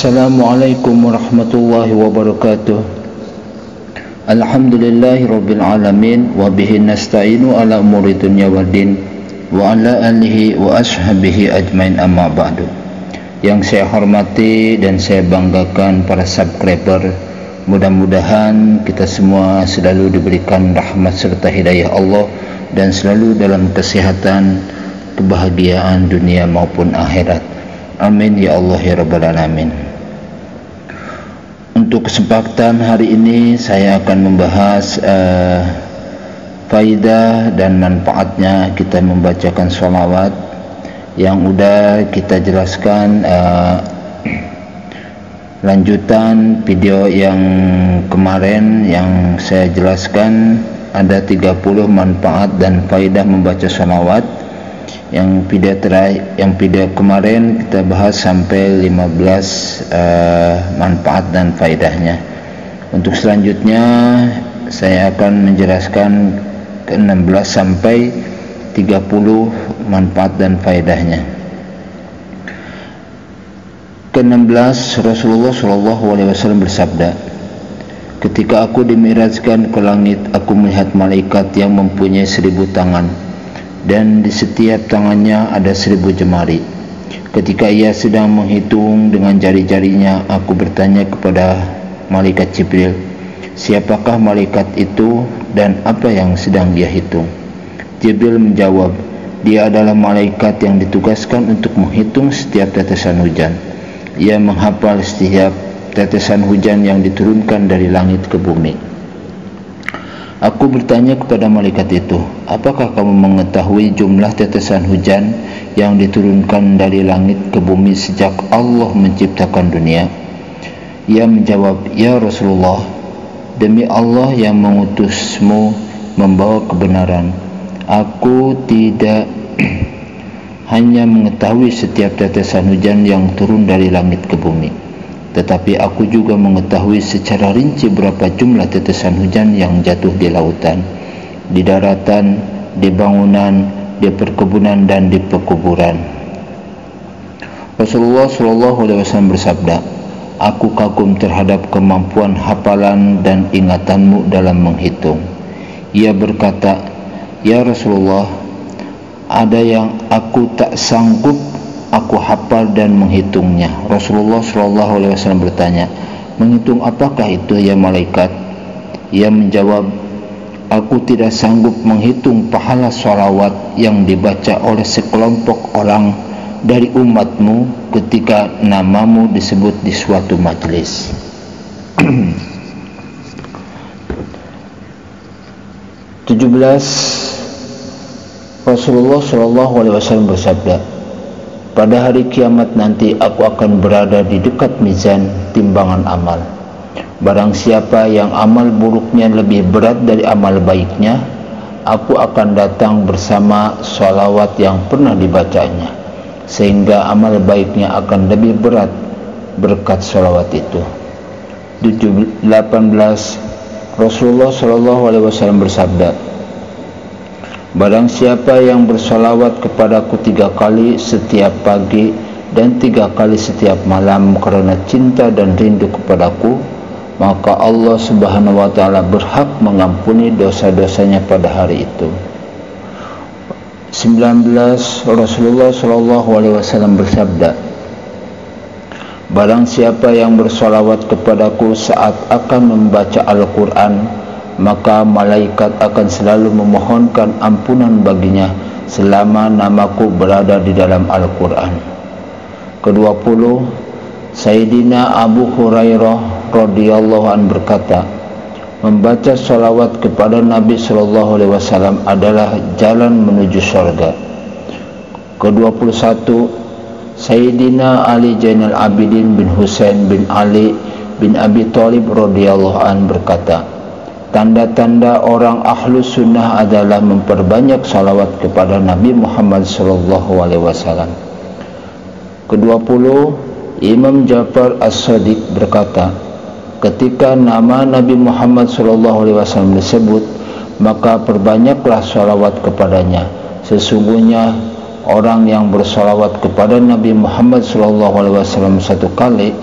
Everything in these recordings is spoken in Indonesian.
Assalamualaikum warahmatullahi wabarakatuh. Alhamdulillahi rabbil alamin wa bihi nasta'inu ala umuri dunya waddin wa ala alihi wa ashabihi ajmain, amma ba'du. Yang saya hormati dan saya banggakan para subscriber, mudah-mudahan kita semua selalu diberikan rahmat serta hidayah Allah dan selalu dalam kesehatan, kebahagiaan dunia maupun akhirat. Amin ya Allah ya rabbal alamin. Untuk kesempatan hari ini saya akan membahas faidah dan manfaatnya kita membacakan sholawat yang udah kita jelaskan lanjutan video yang kemarin yang saya jelaskan. Ada 30 manfaat dan faidah membaca sholawat. Yang video kemarin kita bahas sampai 15 manfaat dan faedahnya. Untuk selanjutnya saya akan menjelaskan ke 16 sampai 30 manfaat dan faedahnya. Ke-16, Rasulullah SAW bersabda, ketika aku dimi'rajkan ke langit, aku melihat malaikat yang mempunyai 1000 tangan, dan di setiap tangannya ada 1000 jemari. Ketika ia sedang menghitung dengan jari-jarinya, aku bertanya kepada malaikat Jibril, siapakah malaikat itu dan apa yang sedang dia hitung? Jibril menjawab, dia adalah malaikat yang ditugaskan untuk menghitung setiap tetesan hujan. Ia menghafal setiap tetesan hujan yang diturunkan dari langit ke bumi. Aku bertanya kepada malaikat itu, apakah kamu mengetahui jumlah tetesan hujan yang diturunkan dari langit ke bumi sejak Allah menciptakan dunia? Ia menjawab, ya Rasulullah, demi Allah yang mengutusmu membawa kebenaran, aku tidak hanya mengetahui setiap tetesan hujan yang turun dari langit ke bumi, tetapi aku juga mengetahui secara rinci berapa jumlah tetesan hujan yang jatuh di lautan, di daratan, di bangunan, di perkebunan dan di pekuburan. Rasulullah SAW bersabda, aku kagum terhadap kemampuan hafalan dan ingatanmu dalam menghitung. Ia berkata, ya Rasulullah, ada yang aku tak sanggup aku hafal dan menghitungnya. Rasulullah SAW bertanya, menghitung apakah itu ya malaikat? Ia menjawab, aku tidak sanggup menghitung pahala sholawat yang dibaca oleh sekelompok orang dari umatmu ketika namamu disebut di suatu majlis. 17. Rasulullah SAW bersabda, pada hari kiamat nanti aku akan berada di dekat mizan timbangan amal. Barang siapa yang amal buruknya lebih berat dari amal baiknya, aku akan datang bersama sholawat yang pernah dibacanya, sehingga amal baiknya akan lebih berat berkat sholawat itu. 18. Rasulullah SAW bersabda, barang siapa yang bersolawat kepadaku 3 kali setiap pagi dan 3 kali setiap malam karena cinta dan rindu kepadaku, maka Allah Subhanahu wa ta'ala berhak mengampuni dosa-dosanya pada hari itu. 19. Rasulullah SAW bersabda, barang siapa yang bersolawat kepadaku saat akan membaca Al-Quran, maka malaikat akan selalu memohonkan ampunan baginya selama namaku berada di dalam Al-Quran. Ke-20, Sayyidina Abu Hurairah radhiyallahu anhu berkata, membaca sholawat kepada Nabi SAW adalah jalan menuju surga. Ke-21, Sayyidina Ali Zainal Abidin bin Husain bin Ali bin Abi Thalib radhiyallahu anhu berkata, tanda-tanda orang ahlu sunnah adalah memperbanyak salawat kepada Nabi Muhammad SAW. Ke-20, Imam Ja'far As-Shadiq berkata, ketika nama Nabi Muhammad SAW disebut, maka perbanyaklah salawat kepadanya. Sesungguhnya orang yang bersalawat kepada Nabi Muhammad SAW 1 kali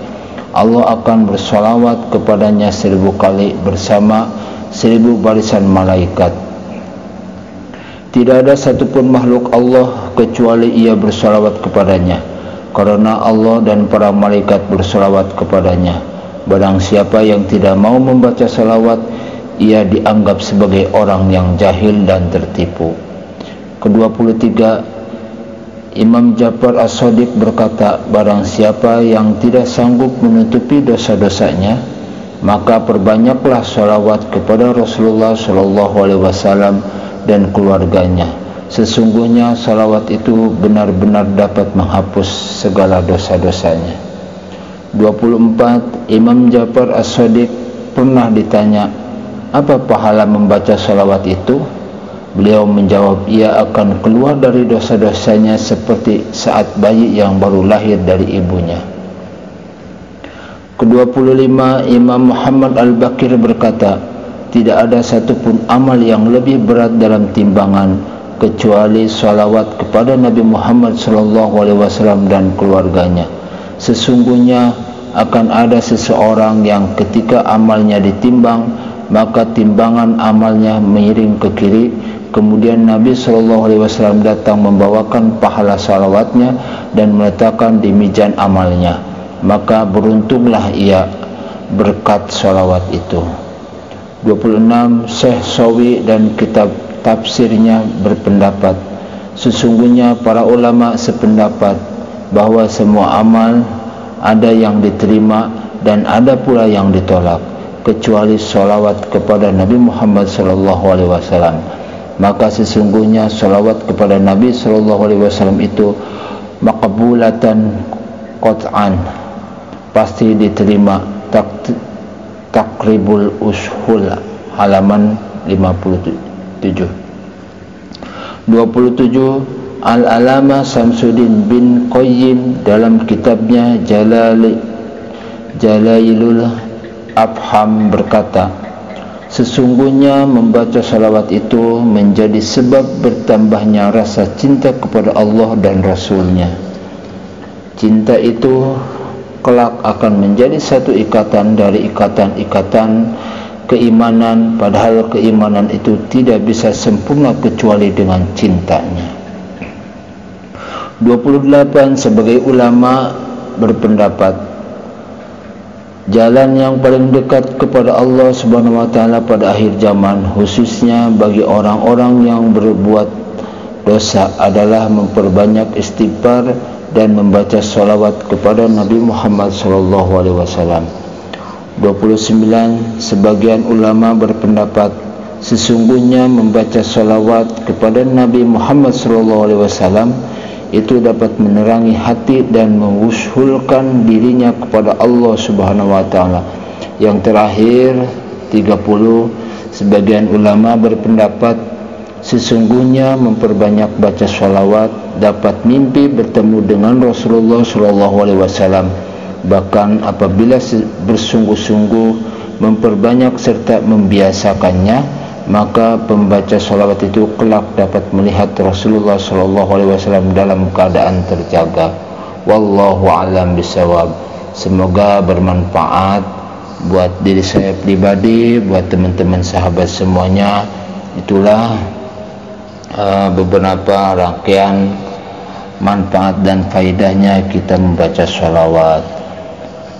Allah akan bersolawat kepadanya 1000 kali bersama 1000 barisan malaikat. Tidak ada satupun makhluk Allah kecuali ia bersolawat kepadanya, karena Allah dan para malaikat bersolawat kepadanya. Barang siapa yang tidak mau membaca salawat, ia dianggap sebagai orang yang jahil dan tertipu. Ke-23, Imam Ja'far As-Shadiq berkata, barang siapa yang tidak sanggup menutupi dosa-dosanya, maka perbanyaklah salawat kepada Rasulullah SAW dan keluarganya. Sesungguhnya salawat itu benar-benar dapat menghapus segala dosa-dosanya. 24, Imam Ja'far As-Shadiq pernah ditanya, apa pahala membaca salawat itu? Beliau menjawab, ia akan keluar dari dosa-dosanya seperti saat bayi yang baru lahir dari ibunya. Ke-25, Imam Muhammad Al-Baqir berkata, tidak ada satupun amal yang lebih berat dalam timbangan kecuali salawat kepada Nabi Muhammad SAW dan keluarganya. Sesungguhnya akan ada seseorang yang ketika amalnya ditimbang, maka timbangan amalnya miring ke kiri. Kemudian Nabi SAW datang membawakan pahala salawatnya dan meletakkan di mizan amalnya. Maka beruntunglah ia berkat salawat itu. 26, Syekh Sawi dan kitab tafsirnya berpendapat, sesungguhnya para ulama sependapat bahwa semua amal ada yang diterima dan ada pula yang ditolak, kecuali salawat kepada Nabi Muhammad SAW. Maka sesungguhnya salawat kepada Nabi SAW itu maqbulatan qat'an, pasti diterima. Takribul Ushul halaman 57. 27, Al-Alama Samsuddin bin Qayyim dalam kitabnya Jalailul Afham berkata, sesungguhnya membaca salawat itu menjadi sebab bertambahnya rasa cinta kepada Allah dan Rasulnya. Cinta itu kelak akan menjadi satu ikatan dari ikatan-ikatan keimanan, padahal keimanan itu tidak bisa sempurna kecuali dengan cintanya. 28, sebagai ulama berpendapat, jalan yang paling dekat kepada Allah Subhanahu wa taala pada akhir zaman, khususnya bagi orang-orang yang berbuat dosa, adalah memperbanyak istighfar dan membaca salawat kepada Nabi Muhammad SAW. 29, sebagian ulama berpendapat, sesungguhnya membaca salawat kepada Nabi Muhammad SAW itu dapat menerangi hati dan mengusulkan dirinya kepada Allah Subhanahu wa taala. Yang terakhir 30, sebagian ulama berpendapat sesungguhnya memperbanyak baca salawat dapat mimpi bertemu dengan Rasulullah SAW. Bahkan apabila bersungguh-sungguh memperbanyak serta membiasakannya, maka pembaca salawat itu kelak dapat melihat Rasulullah SAW dalam keadaan terjaga. Wallahu a'lam bishawab. Semoga bermanfaat buat diri saya pribadi, buat teman-teman sahabat semuanya. Itulah beberapa rangkaian manfaat dan faedahnya kita membaca salawat.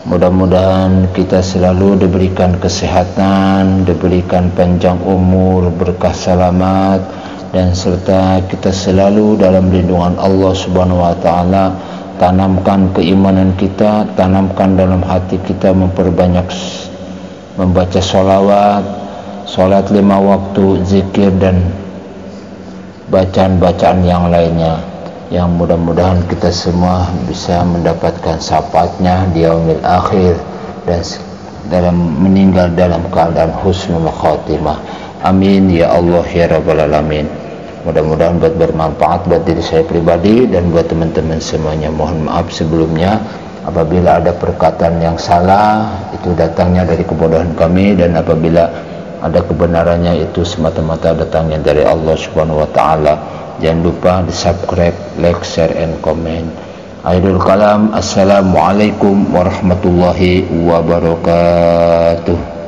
Mudah-mudahan kita selalu diberikan kesehatan, diberikan panjang umur, berkah selamat, dan serta kita selalu dalam lindungan Allah Subhanahu wa taala. Tanamkan keimanan kita, tanamkan dalam hati kita memperbanyak membaca salawat, salat 5 waktu, zikir dan bacaan-bacaan yang lainnya, yang mudah-mudahan kita semua bisa mendapatkan syafaatnya di yaumil akhir dan dalam meninggal dalam keadaan husnul khatimah. Amin ya Allah ya rabbal alamin. Mudah-mudahan bermanfaat buat diri saya pribadi dan buat teman-teman semuanya. Mohon maaf sebelumnya apabila ada perkataan yang salah, itu datangnya dari kebodohan kami, dan apabila ada kebenarannya itu semata-mata datangnya dari Allah Subhanahu wa taala. Jangan lupa di subscribe, like, share, and comment. Akhirul kalam, assalamualaikum warahmatullahi wabarakatuh.